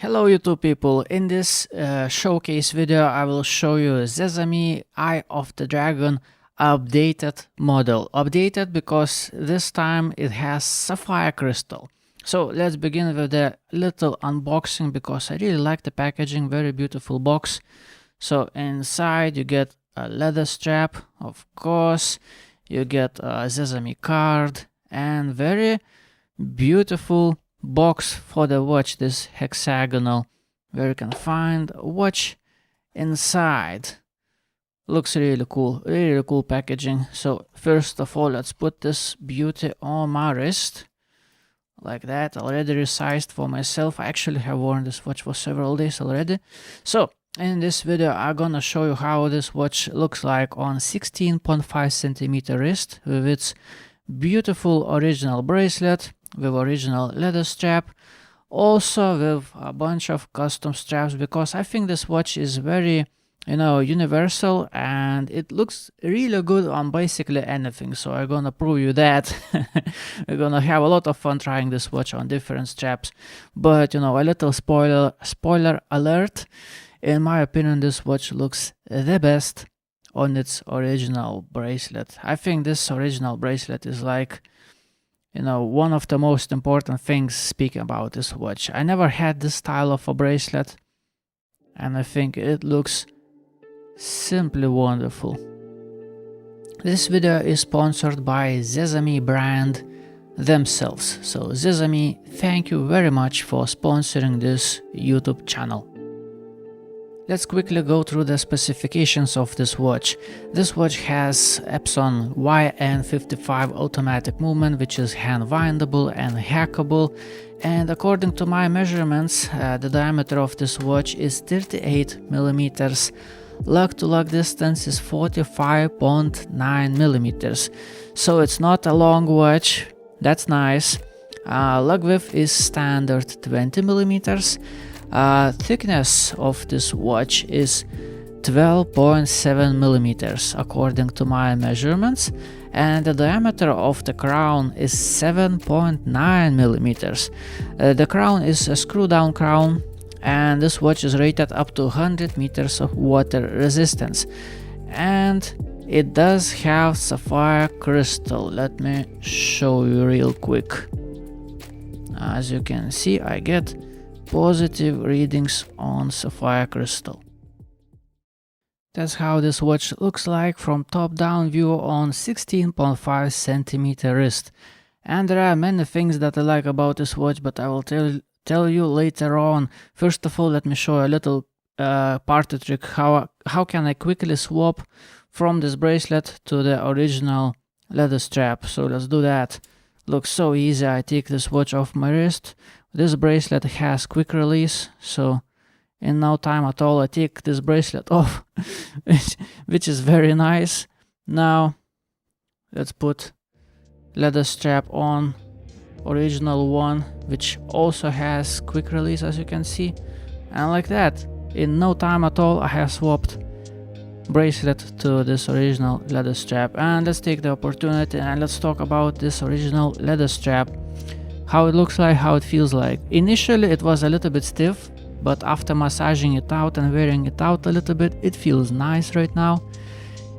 Hello YouTube people, in this showcase video I will show you Zezame Eye of the Dragon updated model. Updated because this time it has sapphire crystal. So let's begin with a little unboxing because I really like the packaging, very beautiful box. So inside you get a leather strap, of course, you get a Zezame card and very beautiful box for the watch, this hexagonal, where you can find a watch inside. Looks really cool packaging. So first of all, let's put this beauty on my wrist like that, already resized for myself. I actually have worn this watch for several days already. So in this video I'm gonna show you how this watch looks like on 16.5 centimeter wrist with its beautiful original bracelet, with original leather strap, also with a bunch of custom straps, because I think this watch is very, universal and it looks really good on basically anything. So I'm gonna prove you that. We're gonna have a lot of fun trying this watch on different straps. But a little spoiler alert, in my opinion this watch looks the best on its original bracelet. I think this original bracelet is like, one of the most important things speaking about this watch. I never had this style of a bracelet and I think it looks simply wonderful. This video is sponsored by Zezame brand themselves. So Zezame, thank you very much for sponsoring this YouTube channel. Let's quickly go through the specifications of this watch. This watch has Epson YN55 automatic movement, which is hand windable and hackable. And according to my measurements, the diameter of this watch is 38 millimeters. Lug to lug distance is 45.9 millimeters. So it's not a long watch. That's nice. Lug width is standard 20 millimeters. Thickness of this watch is 12.7 millimeters according to my measurements, and the diameter of the crown is 7.9 millimeters. The crown is a screw down crown, and this watch is rated up to 100 meters of water resistance, and it does have sapphire crystal. Let me show you real quick. As you can see, I get positive readings on sapphire crystal. That's how this watch looks like from top down view on 16.5 centimeter wrist. And there are many things that I like about this watch, but I will tell you later on. First of all, let me show you a little party trick. How can I quickly swap from this bracelet to the original leather strap? So let's do that. Looks so easy. I take this watch off my wrist. This bracelet has quick release, so in no time at all I take this bracelet off, which is very nice. Now let's put leather strap on, original one, which also has quick release, as you can see, and like that, in no time at all I have swapped bracelet to this original leather strap. And let's take the opportunity and let's talk about this original leather strap. How it looks like, how it feels like. Initially it was a little bit stiff, but after massaging it out and wearing it out a little bit, it feels nice right now.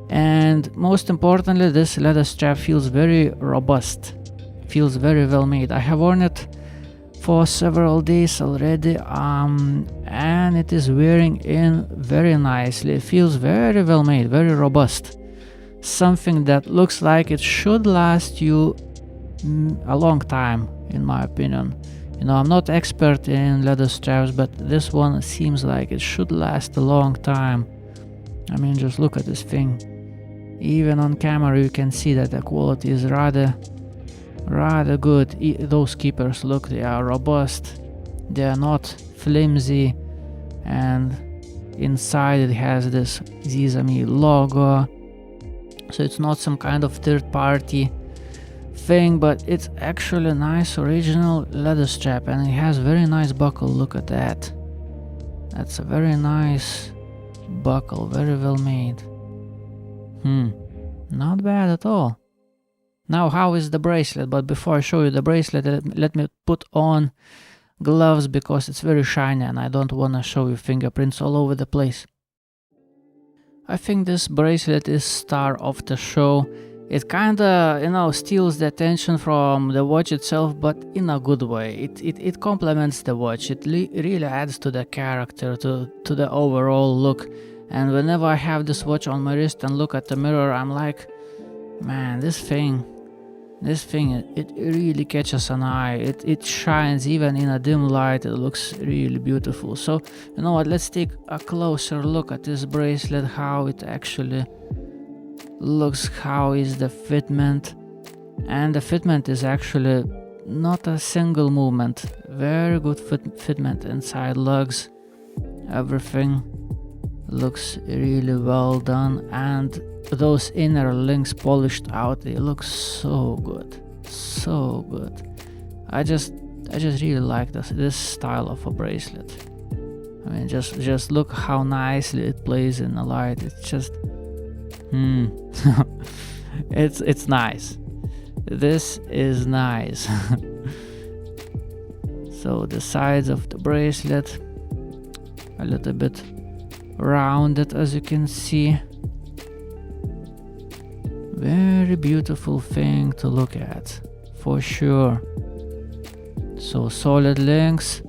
And most importantly, this leather strap feels very robust, feels very well made. I have worn it for several days already, and it is wearing in very nicely. It feels very well made, very robust. Something that looks like it should last you a long time, in my opinion. I'm not expert in leather straps, but this one seems like it should last a long time. I mean, just look at this thing. Even on camera you can see that the quality is rather good. Those keepers, look, they are robust, they are not flimsy, and inside it has this Zezame logo, so it's not some kind of third party thing, but it's actually a nice original leather strap, and it has very nice buckle. Look at that. That's a very nice buckle, very well made. Not bad at all. Now, how is the bracelet? But before I show you the bracelet, let me put on gloves because it's very shiny and I don't want to show you fingerprints all over the place. I think this bracelet is star of the show. It kinda, you know, steals the attention from the watch itself, but in a good way. It complements the watch. It really adds to the character, to the overall look. And whenever I have this watch on my wrist and look at the mirror, I'm like, man, this thing, it really catches an eye. It shines even in a dim light. It looks really beautiful. So, you know what, let's take a closer look at this bracelet, how it actually looks, how is the fitment. And the fitment is actually not a single movement. Very good fitment inside lugs. Everything looks really well done, and those inner links polished out, they look so good, so good. I just really like this style of a bracelet. I mean, just look how nicely it plays in the light. It's just it's nice. This is nice. So the sides of the bracelet a little bit rounded, as you can see. Very beautiful thing to look at, for sure. So solid links,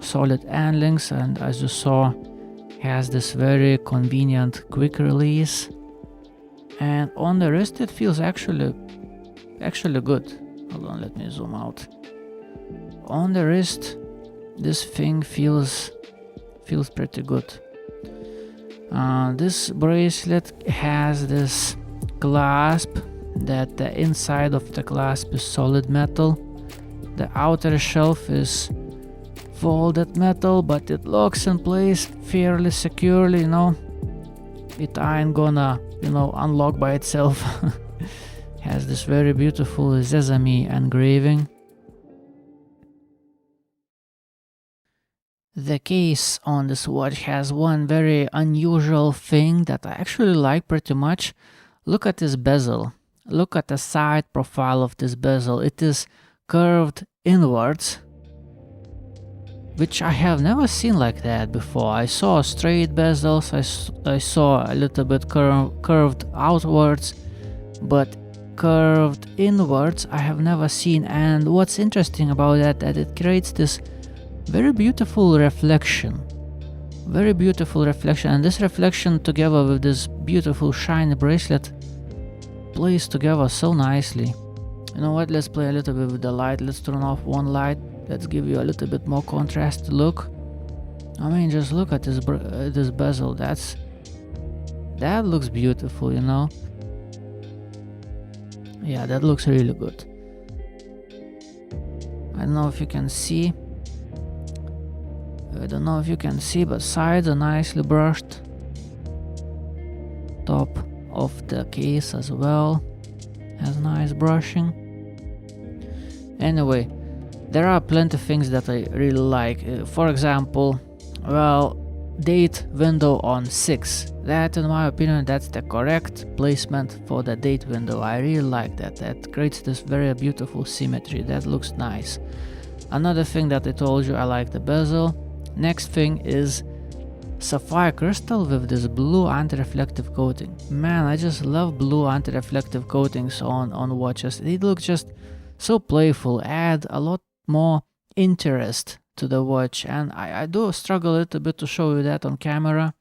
solid end links, and as you saw, has this very convenient quick release. And on the wrist it feels actually good. Hold on, let me zoom out. On the wrist, this thing feels pretty good. This bracelet has this clasp, that the inside of the clasp is solid metal. The outer shelf is folded metal, but it locks in place fairly securely, you know. It ain't gonna, you know, unlock by itself. Has this very beautiful Zezame engraving. The case on this watch has one very unusual thing that I actually like pretty much. Look at this bezel. Look at the side profile of this bezel. It is curved inwards, which I have never seen like that before. I saw straight bezels, I saw a little bit curved outwards, but curved inwards I have never seen. And what's interesting about that it creates this very beautiful reflection. Very beautiful reflection, and this reflection together with this beautiful shiny bracelet plays together so nicely. You know what, let's play a little bit with the light. Let's turn off one light. Let's give you a little bit more contrast look. I mean, just look at this bezel. That looks beautiful, you know. Yeah, that looks really good. I don't know if you can see. But sides are nicely brushed. Top of the case as well has nice brushing. Anyway, there are plenty of things that I really like. For example, well, date window on 6. That, in my opinion, that's the correct placement for the date window. I really like that. That creates this very beautiful symmetry. That looks nice. Another thing that I told you, I like the bezel. Next thing is sapphire crystal with this blue anti-reflective coating. Man, I just love blue anti-reflective coatings on watches. They look just so playful, add a lot more interest to the watch, and I do struggle a little bit to show you that on camera,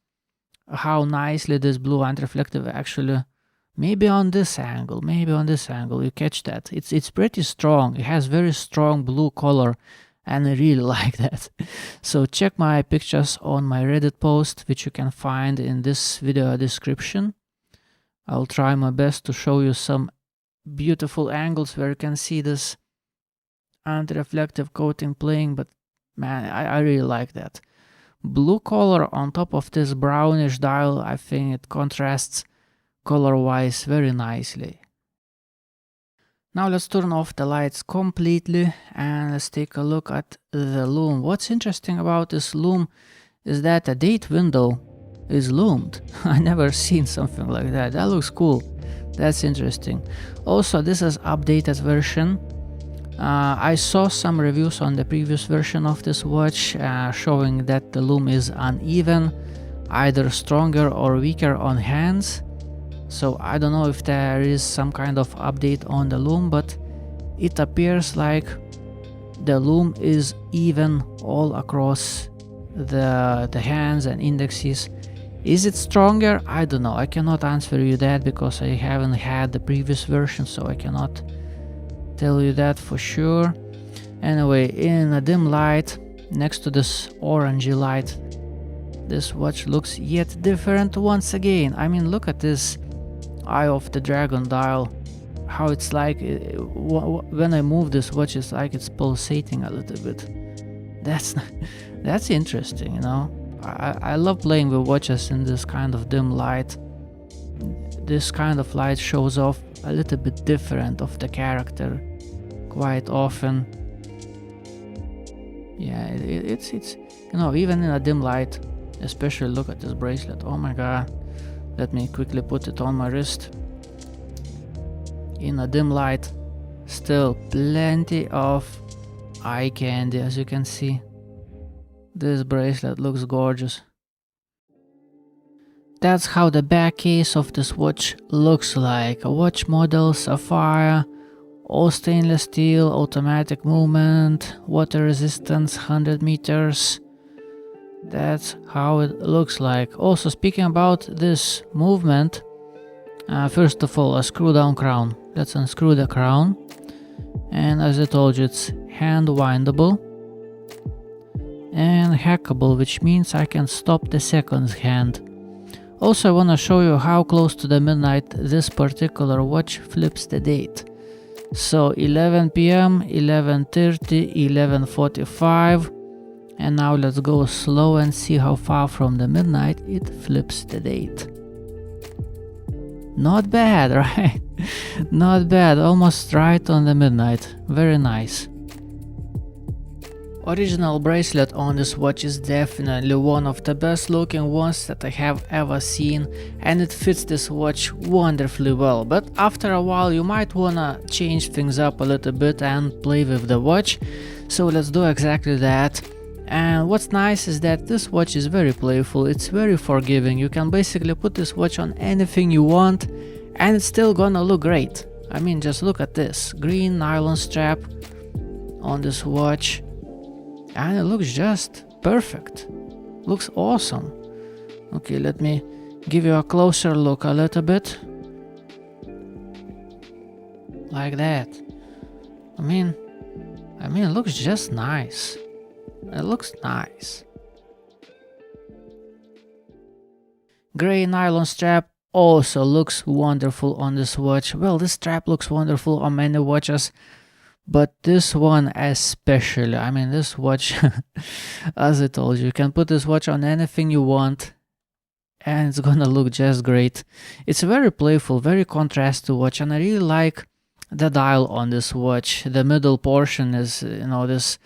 how nicely this blue anti-reflective actually, maybe on this angle you catch that. It's pretty strong. It has very strong blue color, and I really like that. So check my pictures on my Reddit post, which you can find in this video description. I'll try my best to show you some beautiful angles where you can see this anti-reflective coating playing, but man, I really like that. Blue color on top of this brownish dial, I think it contrasts color-wise very nicely. Now let's turn off the lights completely and let's take a look at the lume. What's interesting about this lume is that the date window is loomed. I never seen something like that. That looks cool. That's interesting. Also, this is updated version. I saw some reviews on the previous version of this watch showing that the loom is uneven, either stronger or weaker on hands. So I don't know if there is some kind of update on the loom, but it appears like the loom is even all across the hands and indexes. Is it stronger? I don't know. I cannot answer you that because I haven't had the previous version, so I cannot tell you that for sure. Anyway, in a dim light, next to this orangey light, this watch looks yet different once again. I mean, look at this Eye of the Dragon dial, how it's like when I move this watch, it's like it's pulsating a little bit. That's interesting, you know. I love playing with watches in this kind of dim light. This kind of light shows off a little bit different of the character quite often. Yeah, it's you know, even in a dim light, especially look at this bracelet. Oh my god. Let me quickly put it on my wrist. In a dim light, still plenty of eye candy, as you can see. This bracelet looks gorgeous. That's how the back case of this watch looks like. A watch model, Sapphire, all stainless steel, automatic movement, water resistance, 100 meters. That's how it looks like. Also, speaking about this movement, first of all, a screw down crown. Let's unscrew the crown. And as I told you, it's hand windable and hackable, which means I can stop the second hand. Also, I want to show you how close to the midnight this particular watch flips the date. So 11 p.m., 11:30, 11:45. And now let's go slow and see how far from the midnight it flips the date. Not bad, right? Not bad, almost right on the midnight. Very nice. Original bracelet on this watch is definitely one of the best looking ones that I have ever seen, and it fits this watch wonderfully well. But after a while you might wanna change things up a little bit and play with the watch. So let's do exactly that. And what's nice is that this watch is very playful, it's very forgiving. You can basically put this watch on anything you want and it's still gonna look great. I mean, just look at this green nylon strap on this watch and it looks just perfect. Looks awesome. Okay, let me give you a closer look a little bit. Like that. I mean it looks just nice. It looks nice. Grey nylon strap also looks wonderful on this watch. Well, this strap looks wonderful on many watches, but this one especially. I mean, this watch, as I told you can put this watch on anything you want and it's gonna look just great. It's a very playful, very contrasty watch, and I really like the dial on this watch. The middle portion is, you know, this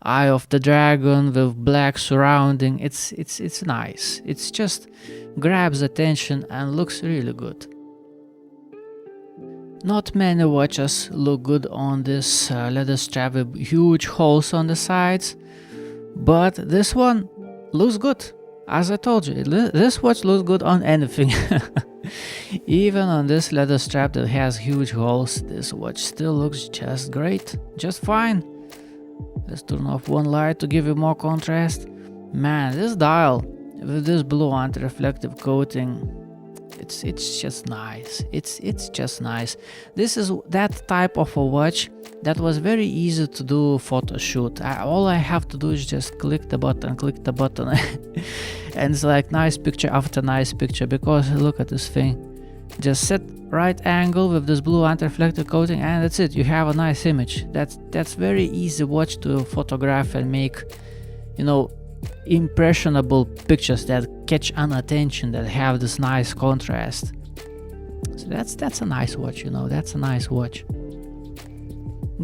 Eye of the Dragon with black surrounding. It's nice. It's just grabs attention and looks really good. Not many watches look good on this leather strap with huge holes on the sides, but this one looks good. As I told you, this watch looks good on anything. Even on this leather strap that has huge holes, this watch still looks just great, just fine. Let's turn off one light to give you more contrast. Man, this dial with this blue anti-reflective coating, it's just nice. It's just nice. This is that type of a watch that was very easy to do photo shoot. All I have to do is just click the button and it's like nice picture after nice picture, because look at this thing. Just set right angle with this blue anti-reflective coating and that's it. You have a nice image. That's very easy watch to photograph and make, you know, impressionable pictures that catch an attention, that have this nice contrast. So that's a nice watch, you know, that's a nice watch.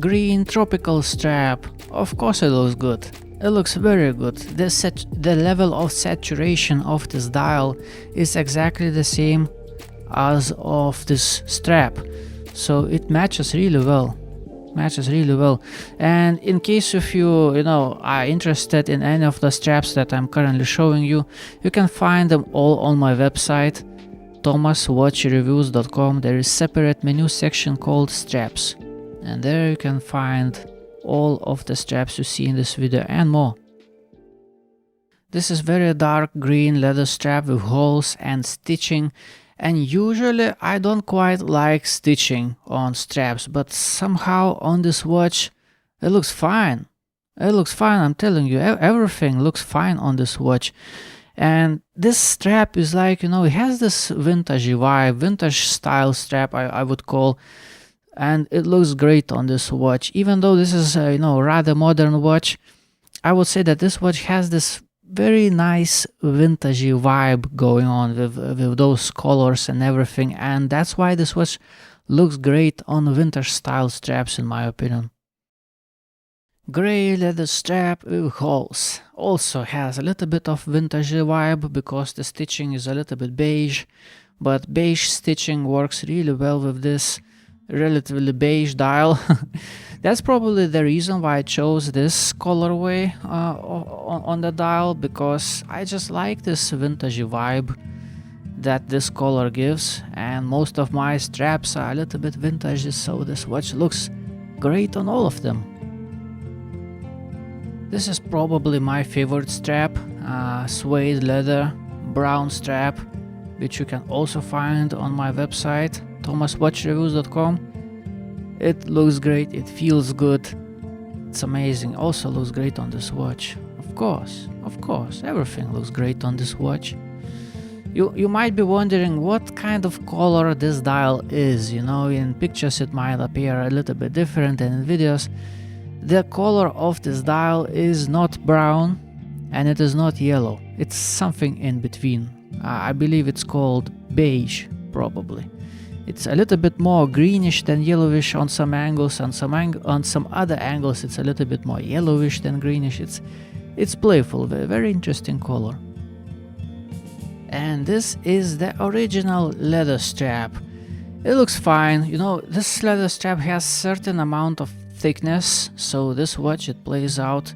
Green tropical strap, of course it looks good. It looks very good. The level of saturation of this dial is exactly the same as of this strap, so it matches really well. matches really well. And in case if you are interested in any of the straps that I'm currently showing you, you can find them all on my website thomaswatchreviews.com. There is separate menu section called straps, and there you can find all of the straps you see in this video and more. This is very dark green leather strap with holes and stitching, and usually I don't quite like stitching on straps, but somehow on this watch it looks fine. It looks fine, I'm telling you, everything looks fine on this watch. And this strap is like, it has this vintagey vibe, vintage style strap I would call, and it looks great on this watch. Even though this is a rather modern watch, I would say that this watch has this very nice vintagey vibe going on with those colors and everything, and that's why this watch looks great on vintage style straps in my opinion. Grey leather strap with holes also has a little bit of vintagey vibe because the stitching is a little bit beige, but beige stitching works really well with this relatively beige dial. That's probably the reason why I chose this colorway on the dial, because I just like this vintagey vibe that this color gives, and most of my straps are a little bit vintage, so this watch looks great on all of them. This is probably my favorite strap, suede leather brown strap, which you can also find on my website thomaswatchreviews.com. It looks great, it feels good, it's amazing, also looks great on this watch. Of course, everything looks great on this watch. You might be wondering what kind of color this dial is. In pictures it might appear a little bit different than in videos. The color of this dial is not brown and it is not yellow, it's something in between. I believe it's called beige, probably. It's a little bit more greenish than yellowish on some angles, on some other angles it's a little bit more yellowish than greenish. It's playful, very interesting color. And this is the original leather strap. It looks fine. This leather strap has certain amount of thickness, so this watch it plays out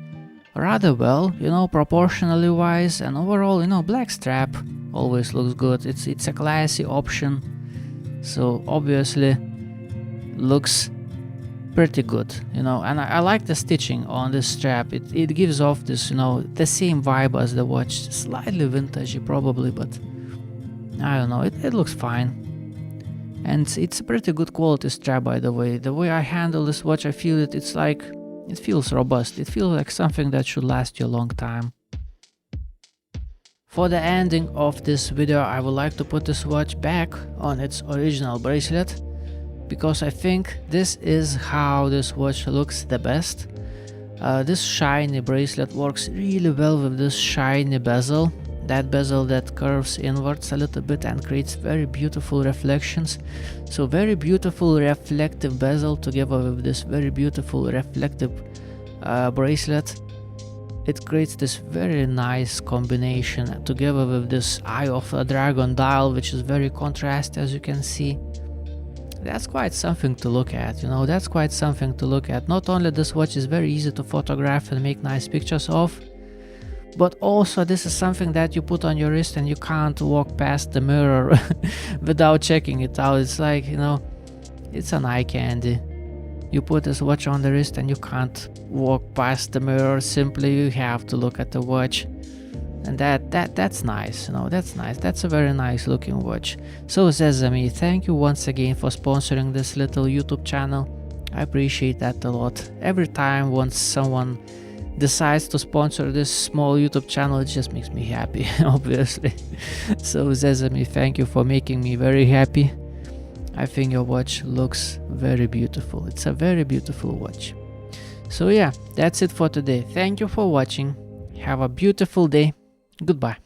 rather well, proportionally wise, and overall, black strap always looks good. It's a classy option. So obviously looks pretty good, and I like the stitching on this strap. It gives off this, the same vibe as the watch, slightly vintagey probably, but I don't know, it looks fine. And it's a pretty good quality strap, by the way. The way I handle this watch, I feel it feels robust. It feels like something that should last you a long time. For the ending of this video, I would like to put this watch back on its original bracelet, because I think this is how this watch looks the best. This shiny bracelet works really well with this shiny bezel, that bezel that curves inwards a little bit and creates very beautiful reflections. So very beautiful reflective bezel together with this very beautiful reflective bracelet. It creates this very nice combination together with this Eye of a Dragon dial, which is very contrasty, as you can see. That's quite something to look at, that's quite something to look at. Not only this watch is very easy to photograph and make nice pictures of, but also this is something that you put on your wrist and you can't walk past the mirror without checking it out. It's like, it's an eye candy. You put this watch on the wrist and you can't walk past the mirror, simply you have to look at the watch. And that's nice, that's nice. That's a very nice looking watch. So Zezame, thank you once again for sponsoring this little YouTube channel. I appreciate that a lot. Every time once someone decides to sponsor this small YouTube channel, it just makes me happy, obviously. So Zezame, thank you for making me very happy. I think your watch looks very beautiful. It's a very beautiful watch. So yeah, that's it for today. Thank you for watching. Have a beautiful day. Goodbye.